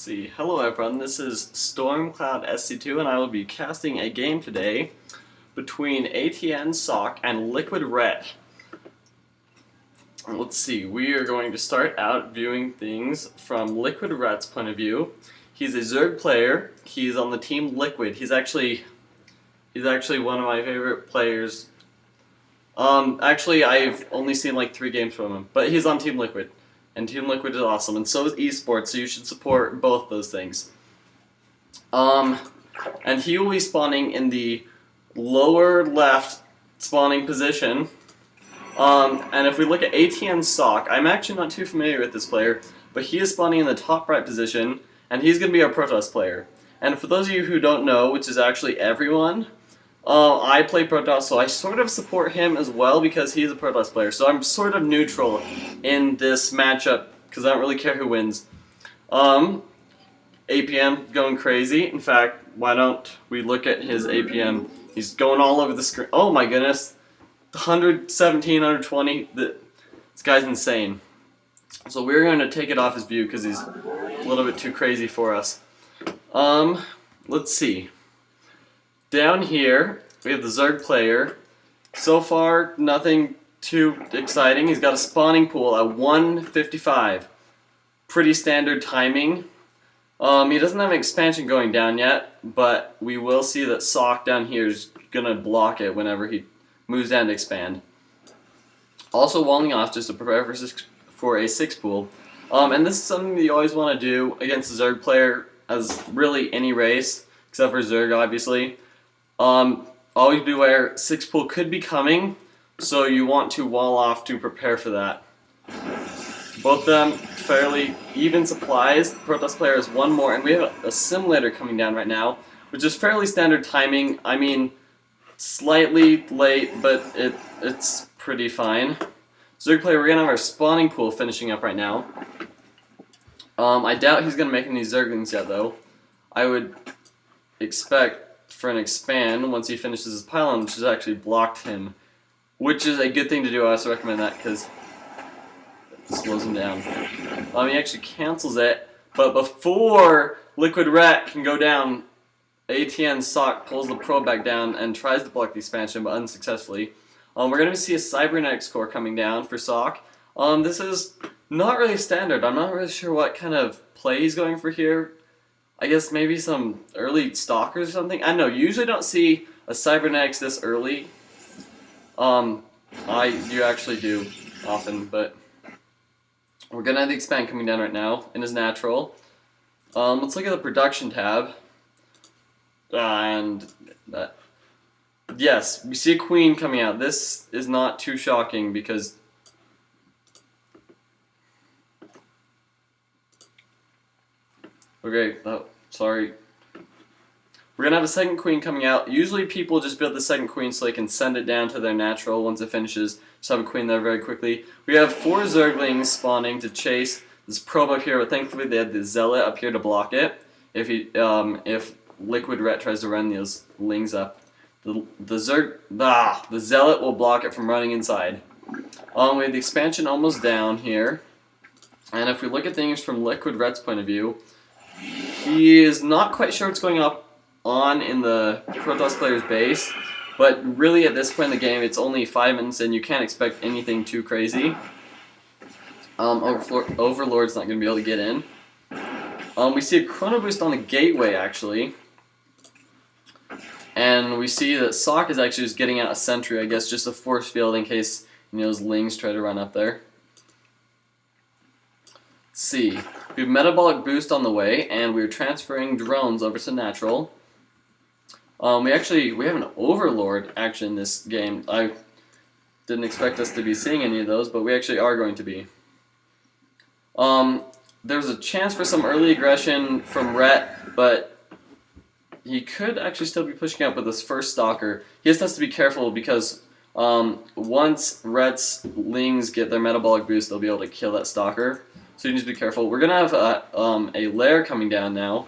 See. Hello everyone, this is Stormcloud SC2 and I will be casting a game today between aTnSocke and LiquidRet. Let's see, we are going to start out viewing things from LiquidRet's point of view. He's a Zerg player, he's on the team Liquid. He's actually one of my favorite players. Actually I've only seen like 3 games from him, but he's on Team Liquid. And Team Liquid is awesome, and so is esports, so you should support both those things. And he will be spawning in the lower left spawning position. And if we look at aTnSocke, I'm actually not too familiar with this player, but he is spawning in the top right position, and he's going to be our Protoss player. And for those of you who don't know, which is actually everyone, I play Protoss, so I sort of support him as well because he's a Protoss player. So I'm sort of neutral in this matchup because I don't really care who wins. APM going crazy. In fact, why don't we look at his APM? He's going all over the screen. Oh my goodness. 117, 120. This guy's insane. So we're going to take it off his view because he's a little bit too crazy for us. Let's see. Down here, we have the Zerg player. So far, nothing too exciting. He's got a spawning pool at 155. Pretty standard timing. He doesn't have an expansion going down yet, but we will see that Socke down here is going to block it whenever he moves down to expand. Also walling off just to prepare for a 6 pool. And this is something that you always want to do against a Zerg player, as really any race, except for Zerg obviously. Always beware, 6 pool could be coming, so you want to wall off to prepare for that. Both of them fairly even supplies. The Protoss player has 1 more, and we have a simulator coming down right now, which is fairly standard timing. I mean, slightly late, but it's pretty fine. Zerg player, we're going to have our spawning pool finishing up right now. I doubt he's going to make any Zerglings yet, though. I would expect for an expand once he finishes his pylon, which has actually blocked him, which is a good thing to do. I also recommend that because it slows him down. He actually cancels it, but before LiquidRet can go down, aTnSocke pulls the probe back down and tries to block the expansion, but unsuccessfully. We're going to see a cybernetics core coming down for Socke. This is not really standard. I'm not really sure what kind of play he's going for here. I guess maybe some early stalkers or something. I don't know. You usually don't see a cybernetics this early. You actually do often, but we're gonna have the expand coming down right now in his natural. Let's look at the production tab, and that. Yes, we see a queen coming out. This is not too shocking because okay, oh, sorry. We're going to have a second queen coming out. Usually people just build the second queen so they can send it down to their natural once it finishes. Just have a queen there very quickly. We have 4 Zerglings spawning to chase this probe up here, but thankfully they had the Zealot up here to block it. If LiquidRet tries to run those lings up. The Zealot will block it from running inside. We have the expansion almost down here. And if we look at things from LiquidRet's point of view, he is not quite sure what's going on in the Protoss player's base, but really at this point in the game, it's only 5 minutes in. You can't expect anything too crazy. Overlord's not going to be able to get in. We see a chrono boost on the gateway, actually. And we see that Socke is actually just getting out a sentry, I guess, just a force field in case those lings try to run up there. Let's see. We have metabolic boost on the way, and we're transferring drones over to natural. We have an overlord action in this game. I didn't expect us to be seeing any of those, but we actually are going to be. There's a chance for some early aggression from Rhett, but he could actually still be pushing up with his first stalker. He just has to be careful because once Rhett's lings get their metabolic boost, they'll be able to kill that stalker. So you need to be careful. We're going to have a lair coming down now.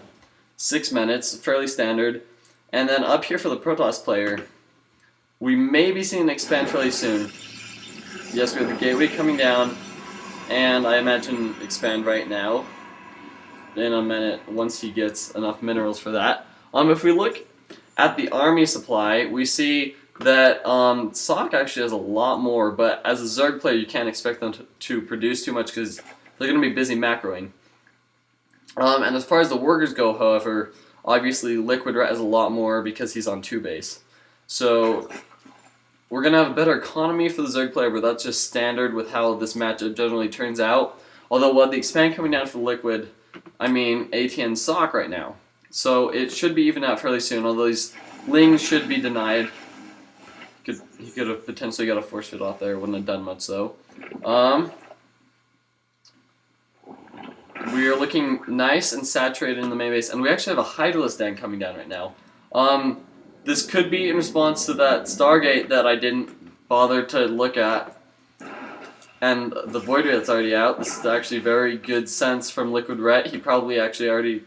6 minutes, fairly standard. And then up here for the Protoss player, we may be seeing an expand fairly soon. Yes, we have the gateway coming down, and I imagine expand right now. in a minute once he gets enough minerals for that. If we look at the army supply, we see that aTnSocke actually has a lot more, but as a Zerg player, you can't expect them to produce too much because they're going to be busy macroing. And as far as the workers go, however, obviously LiquidRet has a lot more because he's on 2 base. So we're going to have a better economy for the Zerg player, but that's just standard with how this matchup generally turns out. Although with the expand coming down for Liquid, I mean aTnSocke right now. So it should be even out fairly soon, although these Lings should be denied. He could have potentially got a force fit off there, wouldn't have done much though. We are looking nice and saturated in the main base, and we actually have a Hydralisk Den coming down right now. This could be in response to that Stargate that I didn't bother to look at, and the Void Ray that's already out. This is actually very good sense from LiquidRet. He probably actually already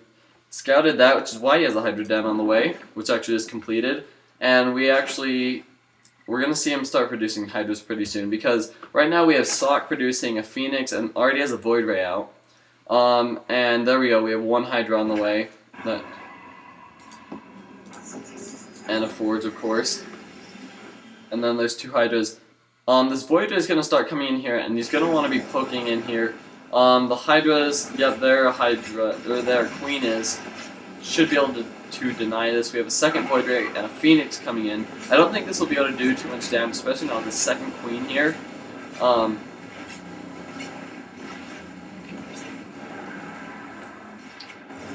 scouted that, which is why he has a Hydra Den on the way, which actually is completed. And we're going to see him start producing Hydras pretty soon, because right now we have aTnSocke producing a Phoenix and already has a Void Ray out. And there we go, we have 1 Hydra on the way. And a Forge, of course. And then there's 2 Hydras. This Void Ray is going to start coming in here, and he's going to want to be poking in here. The Hydras, yep, there a Hydra, or their Queen is, should be able to deny this. We have a second Void Ray and a Phoenix coming in. I don't think this will be able to do too much damage, especially not the second Queen here.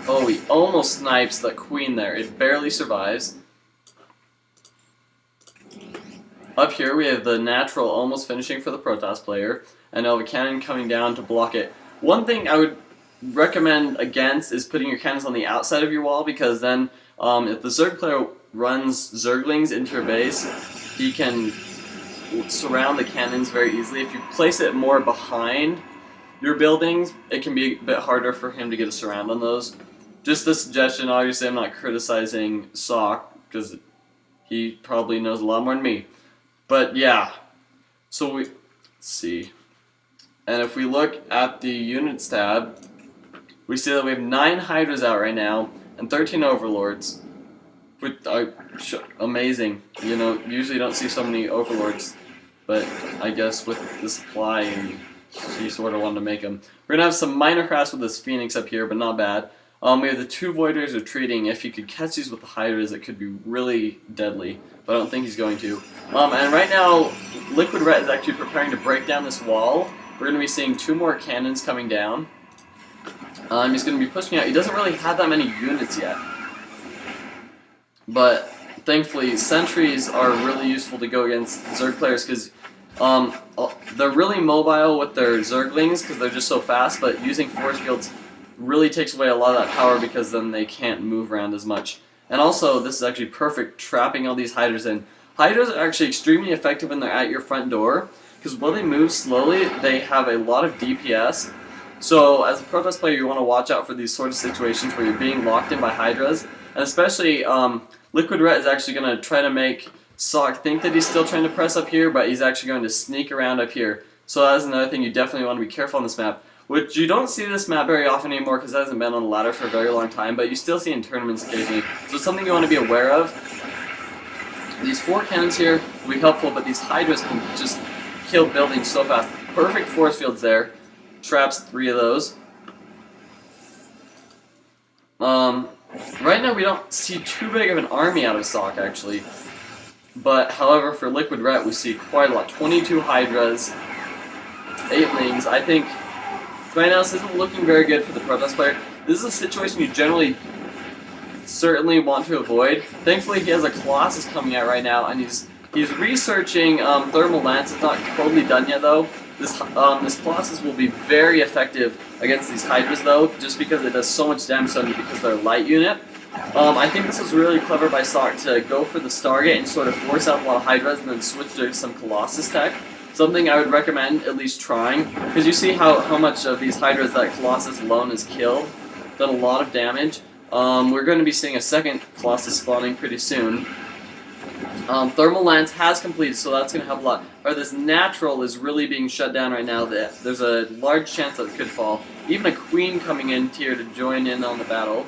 Oh, he almost snipes the Queen there. It barely survives. Up here we have the natural almost finishing for the Protoss player, and now the cannon coming down to block it. One thing I would recommend against is putting your cannons on the outside of your wall, because then if the Zerg player runs Zerglings into your base, he can surround the cannons very easily. If you place it more behind your buildings, it can be a bit harder for him to get a surround on those. Just a suggestion. Obviously I'm not criticizing aTnSocke, because he probably knows a lot more than me. But yeah, so let's see. And if we look at the units tab, we see that we have 9 Hydras out right now and 13 Overlords. Which are amazing. You know, usually you don't see so many Overlords, but I guess with the supply, and she sort of wanted to make them. We're going to have some minor crafts with this Phoenix up here, but not bad. We have the 2 Void Rays retreating. If you could catch these with the Hydras, it could be really deadly, but I don't think he's going to. And right now, LiquidRet is actually preparing to break down this wall. We're going to be seeing 2 more cannons coming down. He's going to be pushing out. He doesn't really have that many units yet, but thankfully sentries are really useful to go against Zerg players, because they're really mobile with their Zerglings because they're just so fast, but using force fields really takes away a lot of that power, because then they can't move around as much. And also, this is actually perfect trapping all these Hydras in. Hydras are actually extremely effective when they're at your front door, because while they move slowly, they have a lot of DPS. So as a Protoss player, you want to watch out for these sort of situations where you're being locked in by Hydras. And especially, LiquidRet is actually going to try to make aTnSocke think that he's still trying to press up here, but he's actually going to sneak around up here. So that's another thing you definitely want to be careful on this map. Which you don't see this map very often anymore, because it hasn't been on the ladder for a very long time, but you still see in tournaments occasionally. So it's something you want to be aware of. These 4 cannons here will be helpful, but these Hydras can just kill buildings so fast. Perfect force fields there. Traps 3 of those. Right now we don't see too big of an army out of aTnSocke, actually. But, however, for LiquidRet we see quite a lot. 22 Hydras, 8 Lings. I think right now this isn't looking very good for the Protoss player. This is a situation you generally certainly want to avoid. Thankfully he has a Colossus coming out right now, and he's researching Thermal Lance. It's not totally done yet though. This Colossus will be very effective against these Hydras though, just because it does so much damage to them because they're a light unit. I think this was really clever by aTnSocke to go for the Stargate and sort of force out a lot of Hydras and then switch to some Colossus tech. Something I would recommend at least trying, because you see how much of these Hydras that Colossus alone has killed. Done a lot of damage. We're going to be seeing a second Colossus spawning pretty soon. Thermal Lance has completed, so that's going to help a lot. Or this natural is really being shut down right now. There's a large chance that it could fall. Even a Queen coming in here to join in on the battle.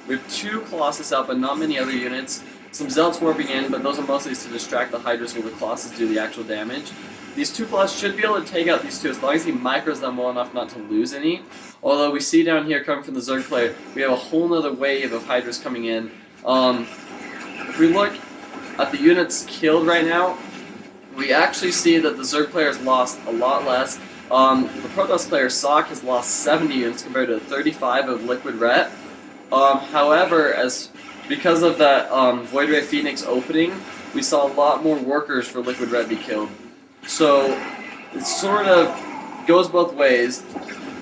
We have 2 Colossus out, but not many other units. Some Zealots warping in, but those are mostly to distract the Hydras while the Colossus do the actual damage. These 2 Colossus should be able to take out these 2 as long as he micros them well enough not to lose any. Although we see down here coming from the Zerg player, we have a whole other wave of Hydras coming in. If we look at the units killed right now, we actually see that the Zerg player has lost a lot less. The Protoss player aTnSocke has lost 70 units compared to 35 of LiquidRet. However, because of that Void Ray Phoenix opening, we saw a lot more workers for LiquidRet be killed. So it sort of goes both ways.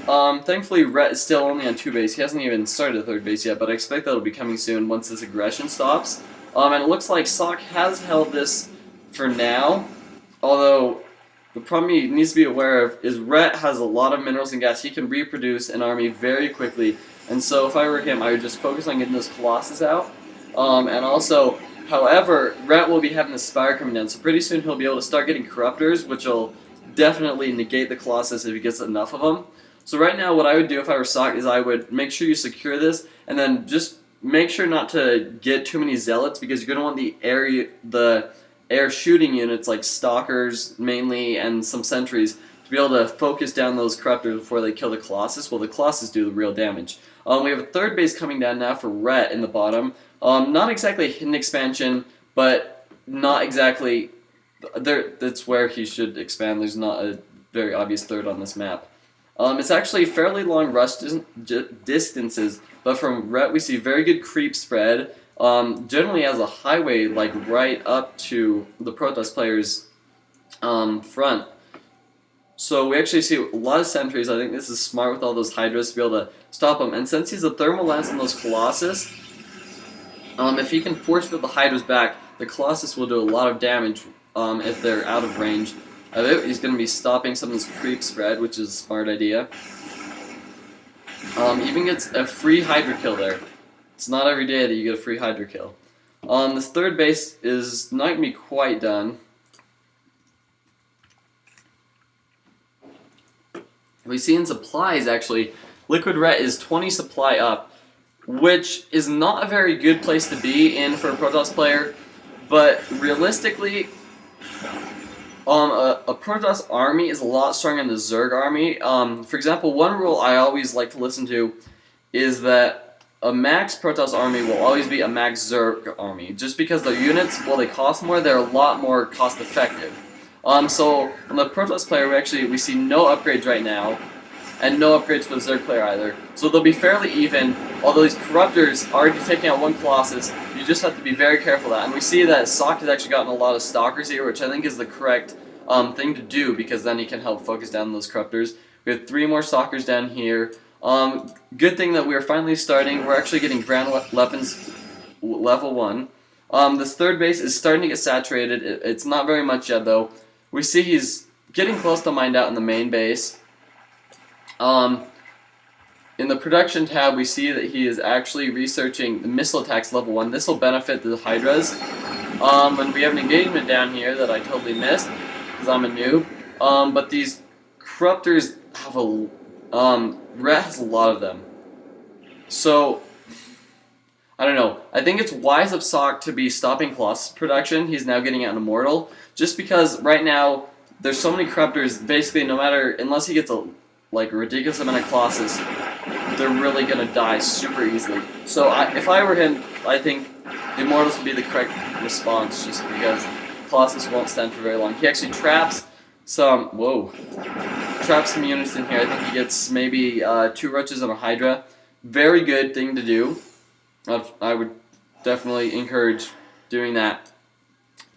Thankfully, Rhett is still only on 2 base. He hasn't even started a 3rd base yet, but I expect that'll be coming soon once this aggression stops. And it looks like aTnSocke has held this for now, although the problem he needs to be aware of is Rhett has a lot of minerals and gas. He can reproduce an army very quickly, and so if I were him, I would just focus on getting those Colossus out. And also, however, Rhett will be having the Spire coming down, so pretty soon he'll be able to start getting Corruptors, which will definitely negate the Colossus if he gets enough of them. So right now, what I would do if I were aTnSocke is I would make sure you secure this, and then just make sure not to get too many Zealots, because you're going to want the air shooting units like Stalkers mainly and some Sentries to be able to focus down those Corruptors before they kill the Colossus, while the Colossus do the real damage. We have a 3rd base coming down now for Rhett in the bottom. Not exactly a hidden expansion, but not exactly... That's where he should expand. There's not a very obvious 3rd on this map. It's actually fairly long rush distances, but from Rhett we see very good creep spread. Generally has a highway like right up to the Protoss player's front. So we actually see a lot of sentries. I think this is smart with all those Hydras to be able to stop them. And since he's a Thermal Lance on those Colossus, if he can force fit the Hydras back, the Colossus will do a lot of damage if they're out of range. He's going to be stopping some of this creep spread, which is a smart idea. Even gets a free Hydra kill there. It's not every day that you get a free Hydra kill. This 3rd base is not going to be quite done. We see in supplies, actually, LiquidRet is 20 supply up, which is not a very good place to be in for a Protoss player, but realistically, a Protoss army is a lot stronger than the Zerg army. For example, one rule I always like to listen to is that a max Protoss army will always be a max Zerg army, just because their units, while they cost more, they're a lot more cost effective. So on the Protoss player, we see no upgrades right now, and no upgrades for the Zerg player either. So they'll be fairly even, although these Corruptors are already taking out 1 Colossus. You just have to be very careful of that. And we see that aTnSocke has actually gotten a lot of Stalkers here, which I think is the correct thing to do, because then he can help focus down those Corruptors. We have 3 more Stalkers down here. Good thing that we are finally starting. We're actually getting ground weapons level 1. This 3rd base is starting to get saturated. It's not very much yet, though. We see he's getting close to mined out in the main base. In the production tab, we see that he is actually researching the missile attacks level 1. This will benefit the Hydras. And we have an engagement down here that I totally missed, because I'm a noob. But these Corruptors have Rhett has a lot of them. So, I don't know. I think it's wise of aTnSocke to be stopping Colossus production. He's now getting out an Immortal. Just because right now, there's so many Corruptors, basically no matter, unless he gets a ridiculous amount of Colossus, they're really going to die super easily. So if I were him, I think the Immortals would be the correct response, just because Colossus won't stand for very long. He actually traps some units in here. I think he gets maybe 2 Roaches and a Hydra. Very good thing to do. I would definitely encourage doing that.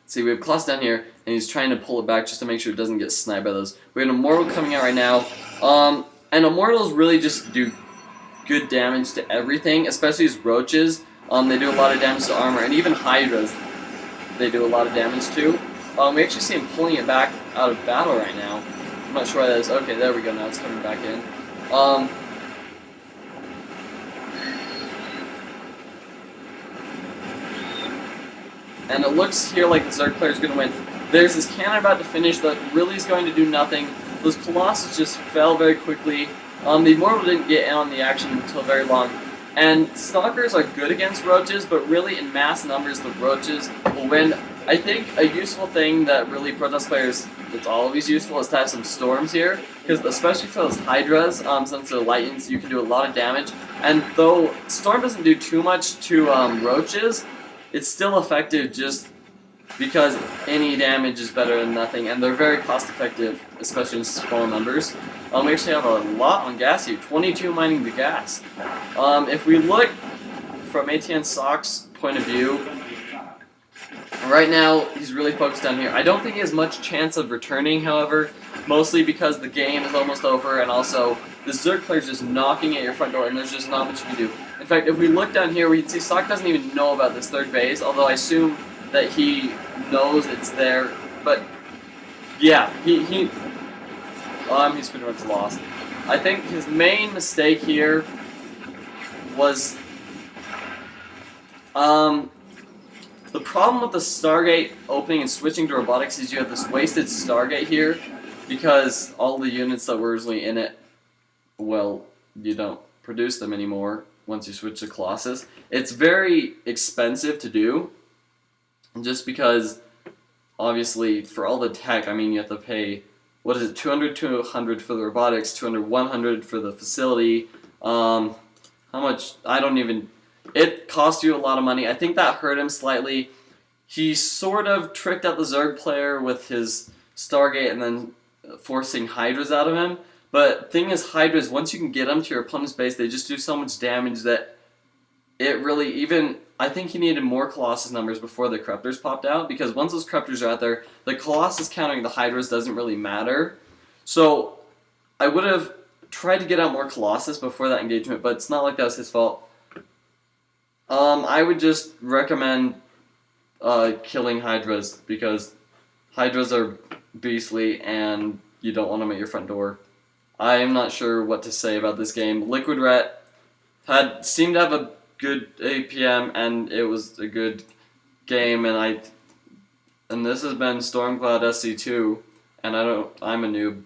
See, we have Colossus down here, and he's trying to pull it back just to make sure it doesn't get sniped by those. We have an Immortal coming out right now. And Immortals really just do good damage to everything, especially these Roaches. They do a lot of damage to armor, and even Hydras, they do a lot of damage to. We actually see him pulling it back out of battle right now. I'm not sure why that is. Okay, there we go, now it's coming back in. and it looks here like the Zerg player is going to win. There's this cannon about to finish that really is going to do nothing. Those Colossus just fell very quickly. The Immortal didn't get in on the action until very long. And Stalkers are good against Roaches, but really in mass numbers the Roaches will win. I think a useful thing that really Protoss players, it's always useful, is to have some Storms here, because especially for those Hydras, since they're lightens, you can do a lot of damage. And though Storm doesn't do too much to Roaches, it's still effective just because any damage is better than nothing, and they're very cost effective, especially in small numbers. We actually have a lot on gas here, 22 mining the gas. If we look from aTnSocke's point of view, right now he's really focused down here. I don't think he has much chance of returning, however, mostly because the game is almost over, and also the Zerg player's just knocking at your front door, and there's just not much you can do. In fact, if we look down here, we can see Socke doesn't even know about this third base, although I assume that he knows it's there. But yeah, he's pretty much lost. I think his main mistake here was the problem with the Stargate opening and switching to robotics is you have this wasted Stargate here because all the units that were originally in it, well, you don't produce them anymore once you switch to Colossus. It's very expensive to do, just because obviously for all the tech, I mean, you have to pay, what is it, 200 to 100 for the robotics, 200, 100 for the facility. How much? I don't even. It cost you a lot of money. I think that hurt him slightly. He sort of tricked out the Zerg player with his Stargate and then forcing Hydras out of him. But thing is, Hydras, once you can get them to your opponent's base, they just do so much damage that it really even. I think he needed more Colossus numbers before the Corruptors popped out, because once those Corruptors are out there, the Colossus countering the Hydras doesn't really matter. So I would have tried to get out more Colossus before that engagement, but it's not like that was his fault. I would just recommend killing Hydras, because Hydras are beastly and you don't want them at your front door. I am not sure what to say about this game. LiquidRet seemed to have a good APM, and it was a good game, and this has been Stormcloud SC2, and I'm a noob.